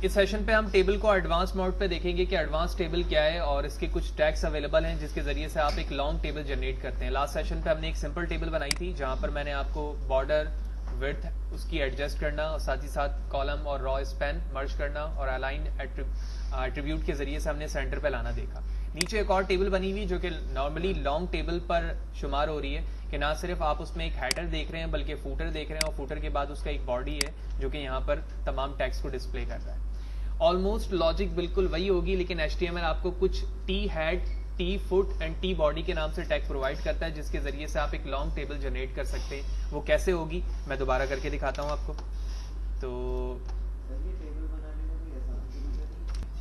इस सेशन पे हम टेबल को एडवांस मोड पे देखेंगे कि एडवांस टेबल क्या है और इसके कुछ टैग्स अवेलेबल हैं जिसके जरिए से आप एक लॉन्ग टेबल जनरेट करते हैं। लास्ट सेशन पे हमने एक सिंपल टेबल बनाई थी जहां पर मैंने आपको बॉर्डर विड्थ उसकी एडजस्ट करना और साथ ही साथ कॉलम और रॉ स्पैन मर्ज करना और अलाइन एट्रीब्यूट के जरिए से हमने सेंटर पे लाना देखा। नीचे एक और टेबल बनी हुई जो कि नॉर्मली लॉन्ग टेबल पर शुमार हो रही है कि ना सिर्फ आप उसमें एक हेडर देख रहे हैं बल्कि फूटर देख रहे हैं और फूटर के बाद उसका एक बॉडी है जो कि यहाँ पर तमाम टैग्स को डिस्प्ले कर रहा है। ऑलमोस्ट लॉजिक बिल्कुल वही होगी, लेकिन HTML आपको कुछ T head, T foot and T body के नाम से टैग प्रोवाइड करता है जिसके जरिए से आप एक लॉन्ग टेबल जनरेट कर सकते हैं। वो कैसे होगी मैं दोबारा करके दिखाता हूँ आपको।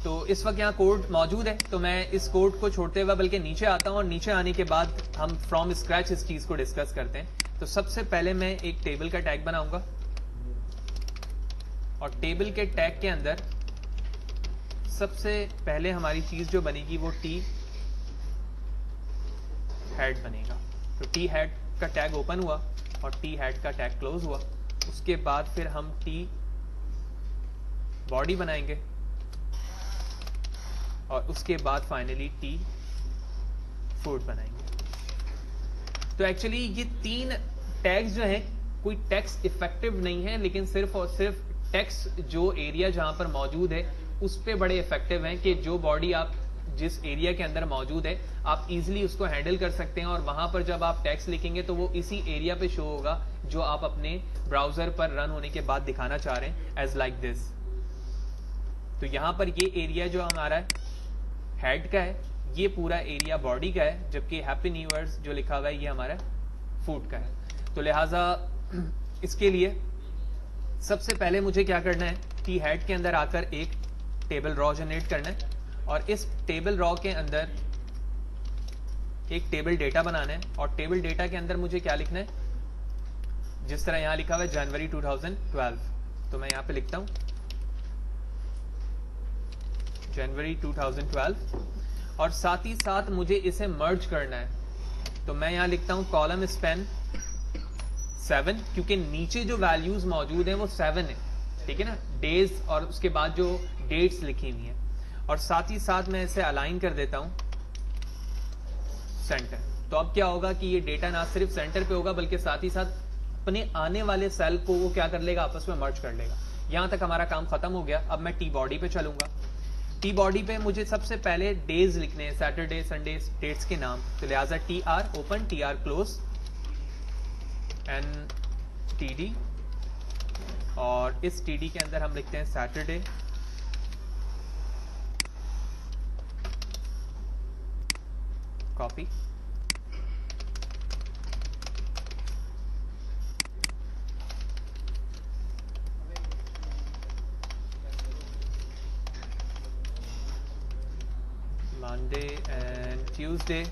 तो इस वक्त यहाँ कोड मौजूद है, तो मैं इस कोड को छोड़ते हुए बल्कि नीचे आता हूँ और नीचे आने के बाद हम फ्रॉम स्क्रैच इस चीज को डिस्कस करते हैं। तो सबसे पहले मैं एक टेबल का टैग बनाऊंगा और टेबल के टैग के अंदर सबसे पहले हमारी चीज जो बनेगी वो टी हेड बनेगा। तो टी हेड का टैग ओपन हुआ और टी हेड का टैग क्लोज हुआ। उसके बाद फिर हम टी बॉडी बनाएंगे और उसके बाद फाइनली टी फुट बनाएंगे। तो एक्चुअली ये तीन टैग्स जो हैं कोई टेक्स्ट इफेक्टिव नहीं है, लेकिन सिर्फ और सिर्फ टेक्स्ट जो एरिया जहां पर मौजूद है उस पे बड़े इफेक्टिव हैं कि जो बॉडी आप जिस एरिया के अंदर मौजूद है आप इजीली उसको हैंडल कर सकते हैं और वहां पर जब आप टेक्स्ट लिखेंगे तो वो इसी एरिया पे शो होगा जो आप अपने ब्राउजर पर रन होने के बाद दिखाना चाह रहे हैं एज लाइक दिस। तो यहां पर ये एरिया जो हमारा हेड का है, ये पूरा एरिया बॉडी का है, जबकि हैप्पी न्यू ईयर्स जो लिखा हुआ है ये हमारा फूट का है। तो लिहाजा इसके लिए सबसे पहले मुझे क्या करना है, टी हेड के अंदर आकर एक टेबल रॉ जनरेट करना है और इस टेबल रॉ के अंदर एक टेबल डेटा बनाना है और टेबल डेटा के अंदर मुझे क्या लिखना है, जिस तरह यहां लिखा हुआ है जनवरी 2012, तो मैं यहां पे लिखता हूं जनवरी 2012 और साथ ही साथ मुझे इसे मर्ज करना है। तो मैं यहां लिखता हूं कॉलम स्पैन 7, क्योंकि नीचे जो वैल्यूज मौजूद हैं वो 7 है, ठीक है ना, डेज और उसके बाद जो डेट्स लिखी हुई हैं। और साथ ही साथ मैं इसे अलाइन कर देता हूं सेंटर। तो अब क्या होगा कि ये डेटा ना सिर्फ सेंटर पे होगा बल्कि साथ ही साथ अपने आने वाले सेल को वो क्या कर लेगा, आपस में मर्ज कर लेगा। यहां तक हमारा काम खत्म हो गया। अब मैं टी बॉडी पे चलूंगा। टी बॉडी पे मुझे सबसे पहले डेज लिखने हैं, सैटरडे संडे डेट्स के नाम। तो लिहाजा T R open, T R close, N T D, और इस टी डी के अंदर हम लिखते हैं Saturday, copy, Monday and Tuesday,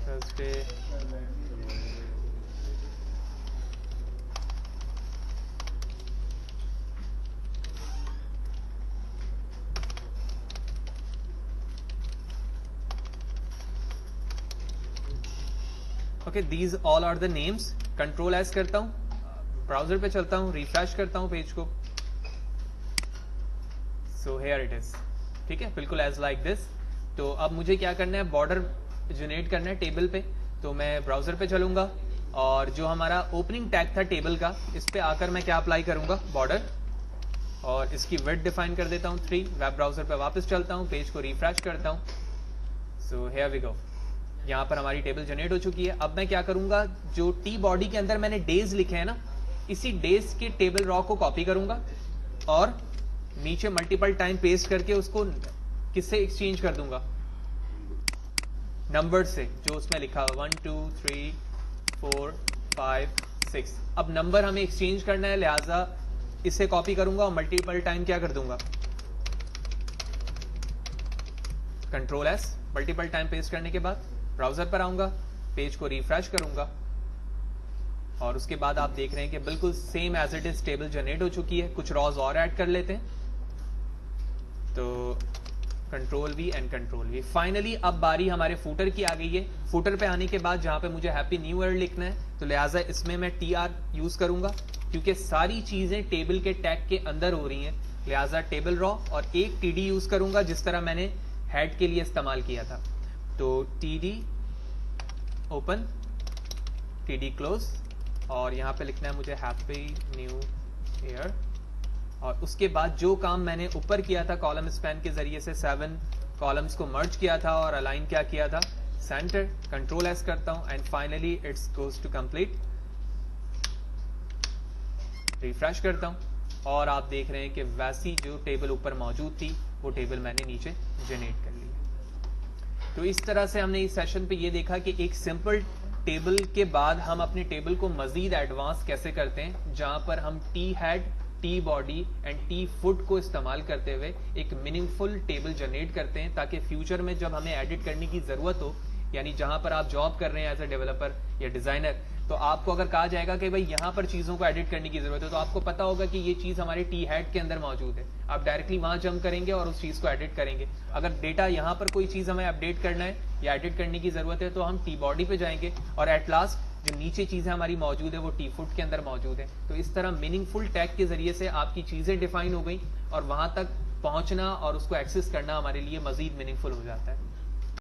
Thursday, okay, these all are the names. Control S करता हूं, ब्राउजर पे चलता हूं, रिफ्रेश करता हूं पेज को, सो हियर इट इज, ठीक है, बिल्कुल एज लाइक दिस। तो अब मुझे क्या करना है, बॉर्डर जनरेट करना है टेबल पे। तो मैं ब्राउजर पे चलूंगा और जो हमारा ओपनिंग टैग था टेबल का, इस पे आकर मैं क्या अप्लाई करूंगा, बॉर्डर, और इसकी विड्थ डिफाइन कर देता हूं 3। वेब ब्राउजर पे वापस चलता हूं, पेज को रिफ्रेश करता हूं, सो हियर वी गो। यहाँ पर हमारी टेबल जनरेट हो चुकी है। अब मैं क्या करूंगा, जो टी बॉडी के अंदर मैंने डेज लिखे हैं ना, इसी डेज के टेबल रॉ को कॉपी करूंगा और नीचे मल्टीपल टाइम पेस्ट करके उसको किससे एक्सचेंज कर दूंगा, नंबर से, जो उसमें लिखा हुआ 1 2 3 4 5 6। अब नंबर हमें एक्सचेंज करना है, लिहाजा इसे कॉपी करूंगा और मल्टीपल टाइम क्या कर दूंगा, control S. Multiple time paste करने के बाद ब्राउजर पर आऊंगा, पेज को रिफ्रेश करूंगा और उसके बाद आप देख रहे हैं कि बिल्कुल same as it is table generate हो चुकी है। कुछ रॉज और ऐड कर लेते हैं। तो control we and control we. Finally अब बारी हमारे फुटर की आ गई है। फुटर पे आने के बाद जहां पे मुझे हैप्पी न्यू ईयर लिखना है, तो लिहाजा इसमें मैं TR यूज करूंगा, क्योंकि सारी चीजें टेबल के टैग के अंदर हो रही हैं, लिहाजा टेबल रॉ, और एक TD यूज करूंगा जिस तरह मैंने हेड के लिए इस्तेमाल किया था। तो TD ओपन, TD क्लोज, और यहां पे लिखना है मुझे हैप्पी न्यू ईयर। और उसके बाद जो काम मैंने ऊपर किया था कॉलम स्पैन के जरिए से 7 कॉलम्स को मर्ज किया था और अलाइन क्या किया था, सेंटर, कंट्रोल एस करता हूं, and finally it's goes to complete. Refresh करता हूं और आप देख रहे हैं कि वैसी जो टेबल ऊपर मौजूद थी वो टेबल मैंने नीचे जनरेट कर ली। तो इस तरह से हमने इस सेशन पे ये देखा कि एक सिंपल टेबल के बाद हम अपने टेबल को मजीद एडवांस कैसे करते हैं, जहां पर हम T head, T body and T foot को इस्तेमाल करते हुए एक मीनिंगफुल टेबल जनरेट करते हैं, ताकि फ्यूचर में जब हमें एडिट करने की जरूरत हो, यानी जहां पर आप जॉब कर रहे हैं एज ए डेवलपर या डिजाइनर, तो आपको अगर कहा जाएगा कि भाई यहां पर चीजों को एडिट करने की जरूरत है, तो आपको पता होगा कि ये चीज हमारे टी हेड के अंदर मौजूद है, आप डायरेक्टली वहां जंप करेंगे और उस चीज को एडिट करेंगे। अगर डेटा यहां पर कोई चीज हमें अपडेट करना है या एडिट करने की जरूरत है, तो हम टी बॉडी पे जाएंगे और एट लास्ट जो नीचे चीजें हमारी मौजूद है वो टी फुट के अंदर मौजूद है। तो इस तरह मीनिंगफुल टैग के जरिए से आपकी चीजें डिफाइन हो गई और वहां तक पहुंचना और उसको एक्सेस करना हमारे लिए मजीद मीनिंगफुल हो जाता है।